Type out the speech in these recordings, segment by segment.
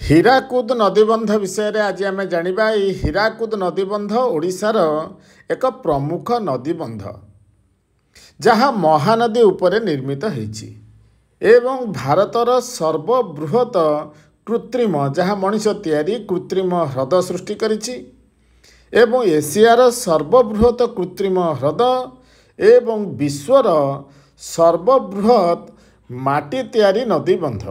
ହୀରାକୁଦ ନଦୀବନ୍ଧ ବିଷୟରେ ଆଜି ଆମେ ଜାଣିବା। ଏହି ହୀରାକୁଦ ନଦୀବନ୍ଧ ଓଡ଼ିଶାର ଏକ ପ୍ରମୁଖ ନଦୀବନ୍ଧ, ଯାହା ମହାନଦୀ ଉପରେ ନିର୍ମିତ ହୋଇଛି ଏବଂ ଭାରତର ସର୍ବବୃହତ କୃତ୍ରିମ, ଯାହା ମଣିଷ ତିଆରି କୃତ୍ରିମ ହ୍ରଦ ସୃଷ୍ଟି କରିଛି ଏବଂ ଏସିଆର ସର୍ବବୃହତ କୃତ୍ରିମ ହ୍ରଦ ଏବଂ ବିଶ୍ୱର ସର୍ବବୃହତ ମାଟି ତିଆରି ନଦୀବନ୍ଧ।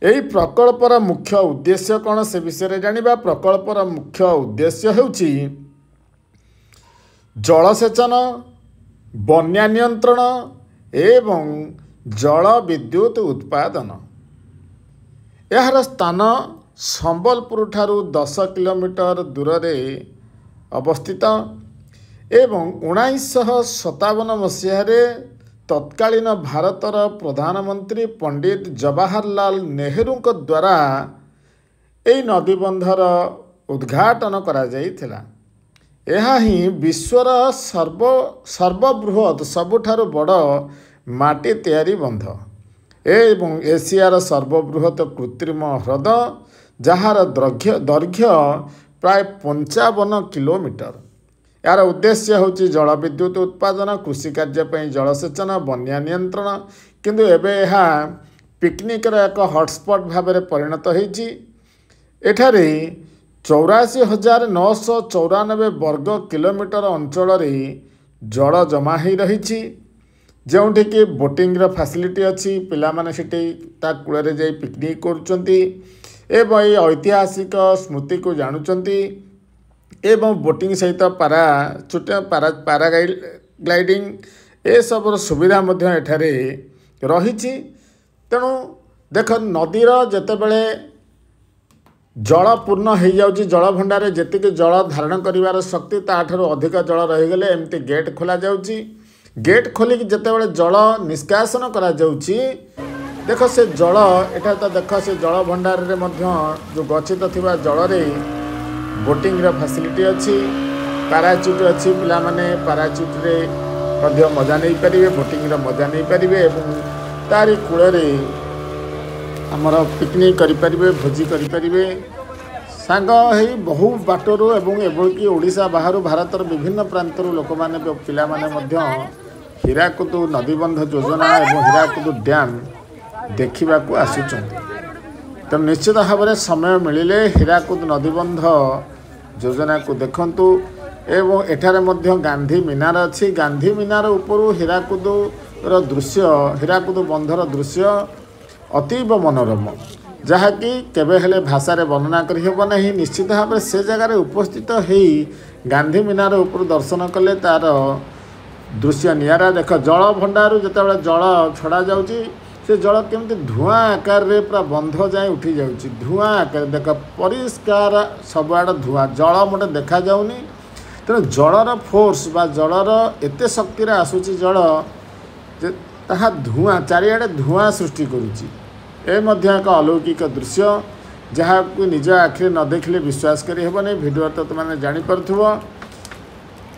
ଏହି ପ୍ରକଳ୍ପର ମୁଖ୍ୟ ଉଦ୍ଦେଶ୍ୟ କ'ଣ ସେ ବିଷୟରେ ଜାଣିବା। ପ୍ରକଳ୍ପର ମୁଖ୍ୟ ଉଦ୍ଦେଶ୍ୟ ହେଉଛି ଜଳସେଚନ, ବନ୍ୟା ନିୟନ୍ତ୍ରଣ ଏବଂ ଜଳ ବିଦ୍ୟୁତ ଉତ୍ପାଦନ। ଏହାର ସ୍ଥାନ ସମ୍ବଲପୁର ଠାରୁ 10 କିଲୋମିଟର ଦୂରରେ ଅବସ୍ଥିତ ଏବଂ 1957 ମସିହାରେ ତତ୍କାଳୀନ ଭାରତର ପ୍ରଧାନମନ୍ତ୍ରୀ ପଣ୍ଡିତ ଜବାହରଲାଲ ନେହେରୁଙ୍କ ଦ୍ୱାରା ଏହି ନଦୀବନ୍ଧର ଉଦ୍ଘାଟନ କରାଯାଇଥିଲା। ଏହା ହିଁ ବିଶ୍ୱର ସର୍ବବୃହତ ସବୁଠାରୁ ବଡ଼ ମାଟି ତିଆରି ବନ୍ଧ ଏବଂ ଏସିଆର ସର୍ବବୃହତ କୃତ୍ରିମ ହ୍ରଦ, ଯାହାର ଦୈର୍ଘ୍ୟ ପ୍ରାୟ 55 କିଲୋମିଟର। ଏହାର ଉଦ୍ଦେଶ୍ୟ ହେଉଛି ଜଳ ବିଦ୍ୟୁତ ଉତ୍ପାଦନ, କୃଷି କାର୍ଯ୍ୟ ପାଇଁ ଜଳସେଚନ, ବନ୍ୟା ନିୟନ୍ତ୍ରଣ। କିନ୍ତୁ ଏବେ ଏହା ପିକନିକ୍ର ଏକ ହଟସ୍ପଟ୍ ଭାବରେ ପରିଣତ ହୋଇଛି। ଏଠାରେ 84,994 ବର୍ଗ କିଲୋମିଟର ଅଞ୍ଚଳରେ ଜଳ ଜମା ହୋଇ ରହିଛି, ଯେଉଁଠିକି ବୋଟିଂର ଫ୍ୟାସିଲିଟି ଅଛି। ପିଲାମାନେ ସେଠି ତା କୂଳରେ ଯାଇ ପିକନିକ୍ କରୁଛନ୍ତି ଏବଂ ଏହି ଐତିହାସିକ ସ୍ମୃତିକୁ ଜାଣୁଛନ୍ତି ଏବଂ ବୋଟିଂ ସହିତ ପାରାଗ୍ଲାଇଡିଂ ଏସବୁର ସୁବିଧା ମଧ୍ୟ ଏଠାରେ ରହିଛି। ତେଣୁ ଦେଖ, ନଦୀର ଯେତେବେଳେ ଜଳ ପୂର୍ଣ୍ଣ ହୋଇଯାଉଛି, ଜଳଭଣ୍ଡାରରେ ଯେତିକି ଜଳ ଧାରଣ କରିବାର ଶକ୍ତି ତାଠାରୁ ଅଧିକ ଜଳ ରହିଗଲେ ଏମିତି ଗେଟ୍ ଖୋଲାଯାଉଛି। ଗେଟ୍ ଖୋଲିକି ଯେତେବେଳେ ଜଳ ନିଷ୍କାସନ କରାଯାଉଛି, ଦେଖ ସେ ଜଳ ଏଠାରେ ତ ଦେଖ ସେ ଜଳଭଣ୍ଡାରରେ ମଧ୍ୟ ଯେଉଁ ଗଚ୍ଛିତ ଥିବା ଜଳରେ ବୋଟିଂର ଫ୍ୟାସିଲିଟି ଅଛି, ପାରାଚ୍ୟୁଟ୍ ଅଛି। ପିଲାମାନେ ପାରାଚ୍ୟୁଟ୍ରେ ମଧ୍ୟ ମଜା ନେଇପାରିବେ, ବୋଟିଂର ମଜା ନେଇପାରିବେ ଏବଂ ତାରି କୂଳରେ ଆମର ପିକନିକ୍ କରିପାରିବେ, ଭୋଜି କରିପାରିବେ ସାଙ୍ଗ ହେଇ ବହୁ ବାଟରୁ ଏବଂ ଏଭଳିକି ଓଡ଼ିଶା ବାହାରୁ ଭାରତର ବିଭିନ୍ନ ପ୍ରାନ୍ତରୁ ଲୋକମାନେ, ପିଲାମାନେ ମଧ୍ୟ ହୀରାକୁଦ ନଦୀବନ୍ଧ ଯୋଜନା ଏବଂ ହୀରାକୁଦ ଡ୍ୟାମ୍ ଦେଖିବାକୁ ଆସୁଛନ୍ତି। ତେଣୁ ନିଶ୍ଚିତ ଭାବରେ ସମୟ ମିଳିଲେ ହୀରାକୁଦ ନଦୀବନ୍ଧ ଯୋଜନାକୁ ଦେଖନ୍ତୁ ଏବଂ ଏଠାରେ ମଧ୍ୟ ଗାନ୍ଧୀ ମିନାର ଅଛି। ଗାନ୍ଧୀ ମିନାର ଉପରୁ ହୀରାକୁଦର ଦୃଶ୍ୟ, ହୀରାକୁଦ ବନ୍ଧର ଦୃଶ୍ୟ ଅତୀବ ମନୋରମ, ଯାହାକି କେବେ ହେଲେ ଭାଷାରେ ବର୍ଣ୍ଣନା କରିହେବ ନାହିଁ। ନିଶ୍ଚିତ ଭାବରେ ସେ ଜାଗାରେ ଉପସ୍ଥିତ ହେଇ ଗାନ୍ଧୀ ମିନାର ଉପରୁ ଦର୍ଶନ କଲେ ତା'ର ଦୃଶ୍ୟ ନିଆରା। ଦେଖ, ଜଳ ଭଣ୍ଡାରରୁ ଯେତେବେଳେ ଜଳ ଛଡ଼ାଯାଉଛି, ସେ ଜଳ କେମିତି ଧୂଆଁ ଆକାରରେ ପୁରା ବନ୍ଧ ଯାଏଁ ଉଠି ଯାଉଛି। ଧୂଆଁ ଆକାରରେ ଦେଖ, ପରିଷ୍କାର ସବୁଆଡ଼ ଧୂଆଁ, ଜଳ ମୋଟେ ଦେଖାଯାଉନି। ତେଣୁ ଜଳର ଫୋର୍ସ ବା ଜଳର ଏତେ ଶକ୍ତିରେ ଆସୁଛି ଜଳ ଯେ ତାହା ଧୂଆଁ, ଚାରିଆଡ଼େ ଧୂଆଁ ସୃଷ୍ଟି କରୁଛି। ଏ ମଧ୍ୟ ଏକ ଅଲୌକିକ ଦୃଶ୍ୟ, ଯାହାକୁ ନିଜ ଆଖିରେ ନ ଦେଖିଲେ ବିଶ୍ୱାସ କରିହେବନି। ଭିଡ଼ିଓ ତ ତୁମେ ଜାଣିପାରୁଥିବ।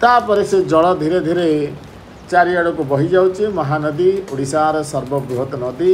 ତାପରେ ସେ ଜଳ ଧୀରେ ଧୀରେ ଚାରିଆଡ଼କୁ ବହିଯାଉଛି। ମହାନଦୀ, ଓଡ଼ିଶାର ସର୍ବବୃହତ ନଦୀ।